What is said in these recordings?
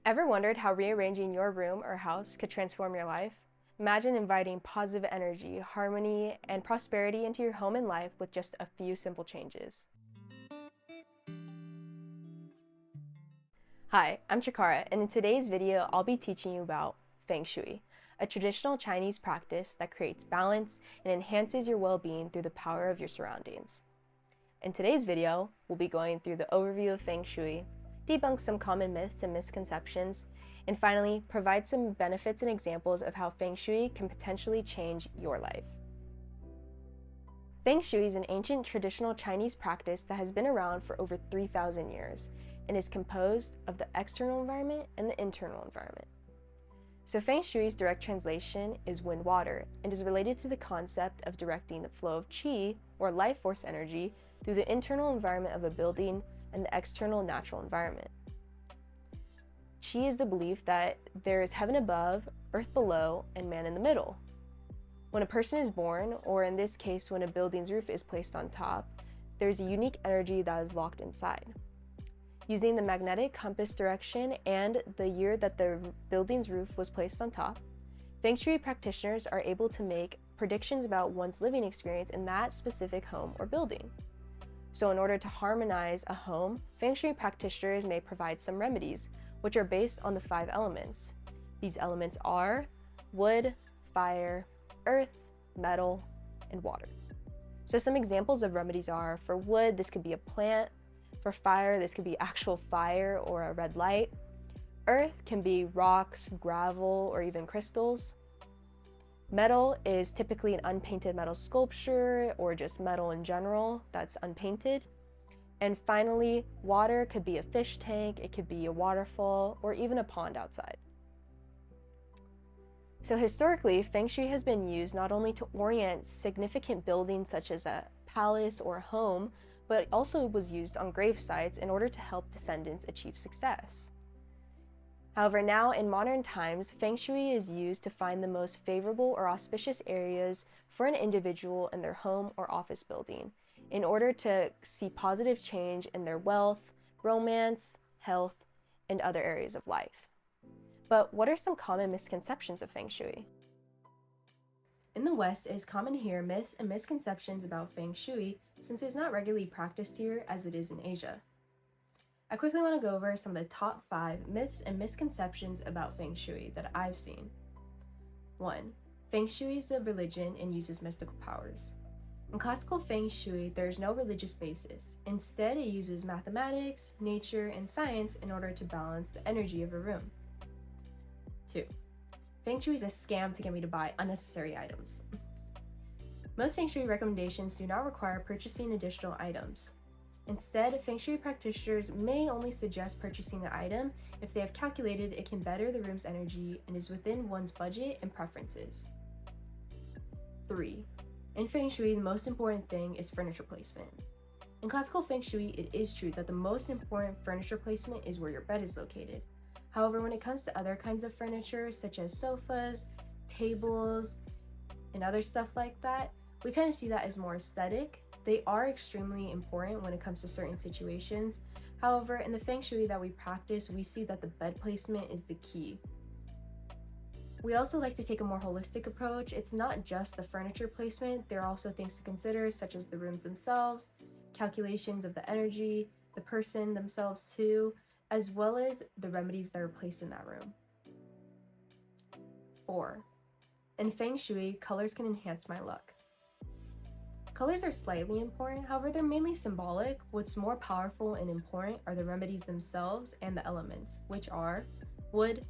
Ever wondered how rearranging your room or house could transform your life? Imagine inviting positive energy, harmony, and prosperity into your home and life with just a few simple changes. Hi, I'm Chikara, and in today's video, I'll be teaching you about Feng Shui, a traditional Chinese practice that creates balance and enhances your well-being through the power of your surroundings. In today's video, we'll be going through the overview of Feng Shui, debunk some common myths and misconceptions, and finally, provide some benefits and examples of how Feng Shui can potentially change your life. Feng Shui is an ancient traditional Chinese practice that has been around for over 3,000 years and is composed of the external environment and the internal environment. So Feng Shui's direct translation is wind water and is related to the concept of directing the flow of qi, or life force energy, through the internal environment of a building and the external natural environment. Qi is the belief that there is heaven above, earth below, and man in the middle. When a person is born, or in this case when a building's roof is placed on top, there's a unique energy that is locked inside. Using the magnetic compass direction and the year that the building's roof was placed on top, Feng Shui practitioners are able to make predictions about one's living experience in that specific home or building. So in order to harmonize a home, Feng Shui practitioners may provide some remedies, which are based on the 5 elements. These elements are wood, fire, earth, metal, and water. So some examples of remedies are, for wood, this could be a plant. For fire, this could be actual fire or a red light. Earth can be rocks, gravel, or even crystals. Metal is typically an unpainted metal sculpture or just metal in general that's unpainted. And finally, water could be a fish tank, it could be a waterfall, or even a pond outside. So historically, Feng Shui has been used not only to orient significant buildings such as a palace or a home, but also was used on grave sites in order to help descendants achieve success. However, now in modern times, Feng Shui is used to find the most favorable or auspicious areas for an individual in their home or office building in order to see positive change in their wealth, romance, health, and other areas of life. But what are some common misconceptions of Feng Shui? In the West, it is common to hear myths and misconceptions about Feng Shui since it is not regularly practiced here as it is in Asia. I quickly want to go over some of the top 5 myths and misconceptions about Feng Shui that I've seen. 1. Feng Shui is a religion and uses mystical powers. In classical Feng Shui, there is no religious basis. Instead, it uses mathematics, nature, and science in order to balance the energy of a room. 2. Feng Shui is a scam to get me to buy unnecessary items. Most Feng Shui recommendations do not require purchasing additional items. Instead, Feng Shui practitioners may only suggest purchasing the item if they have calculated it can better the room's energy and is within one's budget and preferences. 3. In Feng Shui, the most important thing is furniture placement. In classical Feng Shui, it is true that the most important furniture placement is where your bed is located. However, when it comes to other kinds of furniture, such as sofas, tables, and other stuff like that, we kind of see that as more aesthetic. They are extremely important when it comes to certain situations. However, in the Feng Shui that we practice, we see that the bed placement is the key. We also like to take a more holistic approach. It's not just the furniture placement, there are also things to consider, such as the rooms themselves, calculations of the energy, the person themselves too, as well as the remedies that are placed in that room. 4. In Feng Shui, colors can enhance my luck. Colors are slightly important, however they're mainly symbolic. What's more powerful and important are the remedies themselves and the elements, which are wood,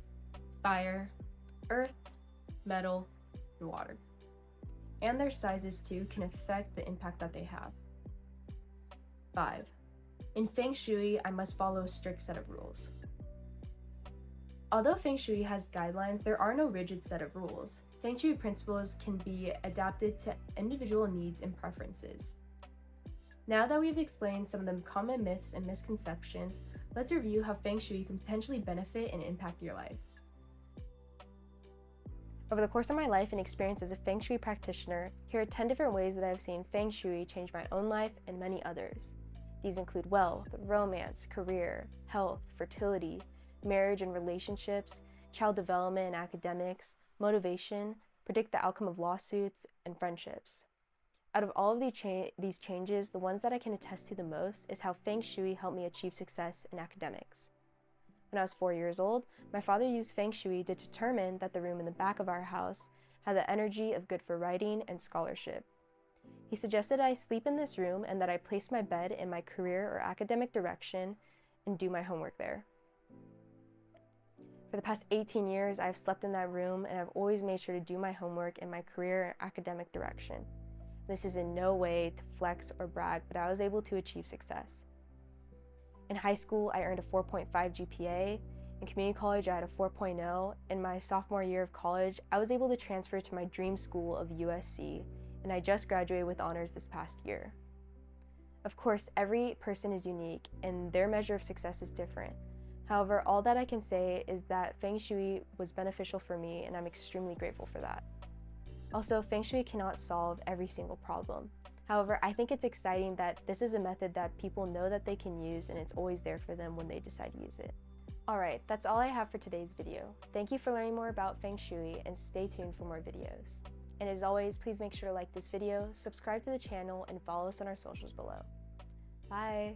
fire, earth, metal, and water. And their sizes too can affect the impact that they have. 5. In Feng Shui, I must follow a strict set of rules. Although Feng Shui has guidelines, there are no rigid set of rules. Feng Shui principles can be adapted to individual needs and preferences. Now that we've explained some of the common myths and misconceptions, let's review how Feng Shui can potentially benefit and impact your life. Over the course of my life and experience as a Feng Shui practitioner, here are 10 different ways that I've seen Feng Shui change my own life and many others. These include wealth, romance, career, health, fertility, marriage and relationships, child development and academics, motivation, predict the outcome of lawsuits, and friendships. Out of all of these changes, the ones that I can attest to the most is how Feng Shui helped me achieve success in academics. When I was 4 years old, my father used Feng Shui to determine that the room in the back of our house had the energy of good for writing and scholarship. He suggested I sleep in this room and that I place my bed in my career or academic direction and do my homework there. For the past 18 years, I've slept in that room and I've always made sure to do my homework in my career and academic direction. This is in no way to flex or brag, but I was able to achieve success. In high school, I earned a 4.5 GPA. In community college, I had a 4.0. In my sophomore year of college, I was able to transfer to my dream school of USC, and I just graduated with honors this past year. Of course, every person is unique, and their measure of success is different. However, all that I can say is that Feng Shui was beneficial for me, and I'm extremely grateful for that. Also, Feng Shui cannot solve every single problem. However, I think it's exciting that this is a method that people know that they can use and it's always there for them when they decide to use it. Alright, that's all I have for today's video. Thank you for learning more about Feng Shui and stay tuned for more videos. And as always, please make sure to like this video, subscribe to the channel, and follow us on our socials below. Bye!